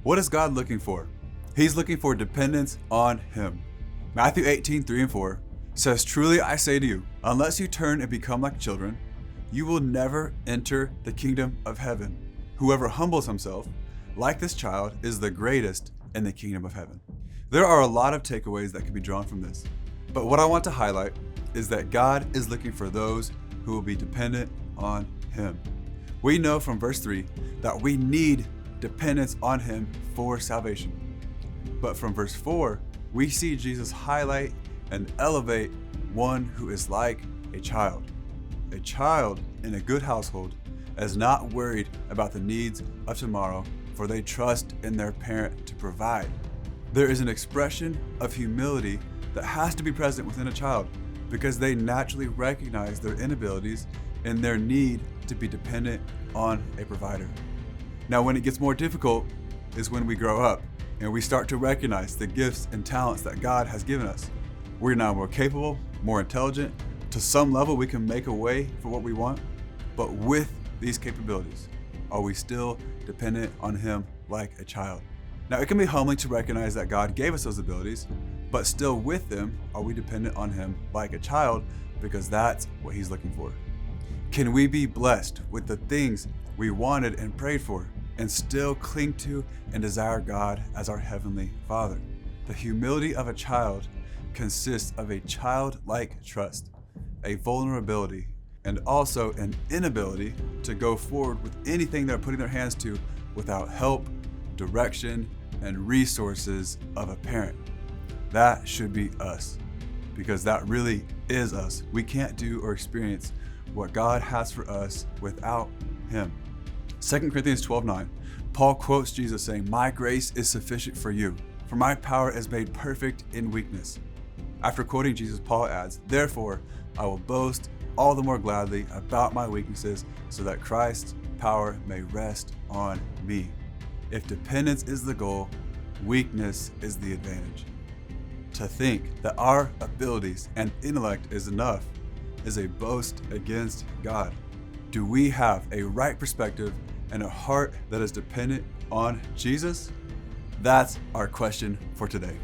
What is God looking for? He's looking for dependence on Him. Matthew 18:3-4 says, "Truly I say to you, unless you turn and become like children, you will never enter the kingdom of heaven. Whoever humbles himself like this child is the greatest in the kingdom of heaven." There are a lot of takeaways that can be drawn from this, but what I want to highlight is that God is looking for those who will be dependent on Him. We know from verse 3 that we need dependence on Him for salvation. But from verse 4, we see Jesus highlight and elevate one who is like a child. A child in a good household is not worried about the needs of tomorrow, for they trust in their parent to provide. There is an expression of humility that has to be present within a child because they naturally recognize their inabilities and their need to be dependent on a provider. Now, when it gets more difficult is when we grow up and we start to recognize the gifts and talents that God has given us. We're now more capable, more intelligent. To some level, we can make a way for what we want, but with these capabilities, are we still dependent on Him like a child? Now, it can be humbling to recognize that God gave us those abilities, but still with them, are we dependent on Him like a child? Because that's what He's looking for. Can we be blessed with the things we wanted and prayed for and still cling to and desire God as our Heavenly Father? The humility of a child consists of a childlike trust, a vulnerability, and also an inability to go forward with anything they're putting their hands to without help, direction, and resources of a parent. That should be us, because that really is us. We can't do or experience what God has for us without Him. 2 Corinthians 12:9, Paul quotes Jesus saying, "My grace is sufficient for you, for my power is made perfect in weakness." After quoting Jesus, Paul adds, "Therefore, I will boast all the more gladly about my weaknesses, so that Christ's power may rest on me." If dependence is the goal, weakness is the advantage. To think that our abilities and intellect is enough is a boast against God. Do we have a right perspective and a heart that is dependent on Jesus? That's our question for today.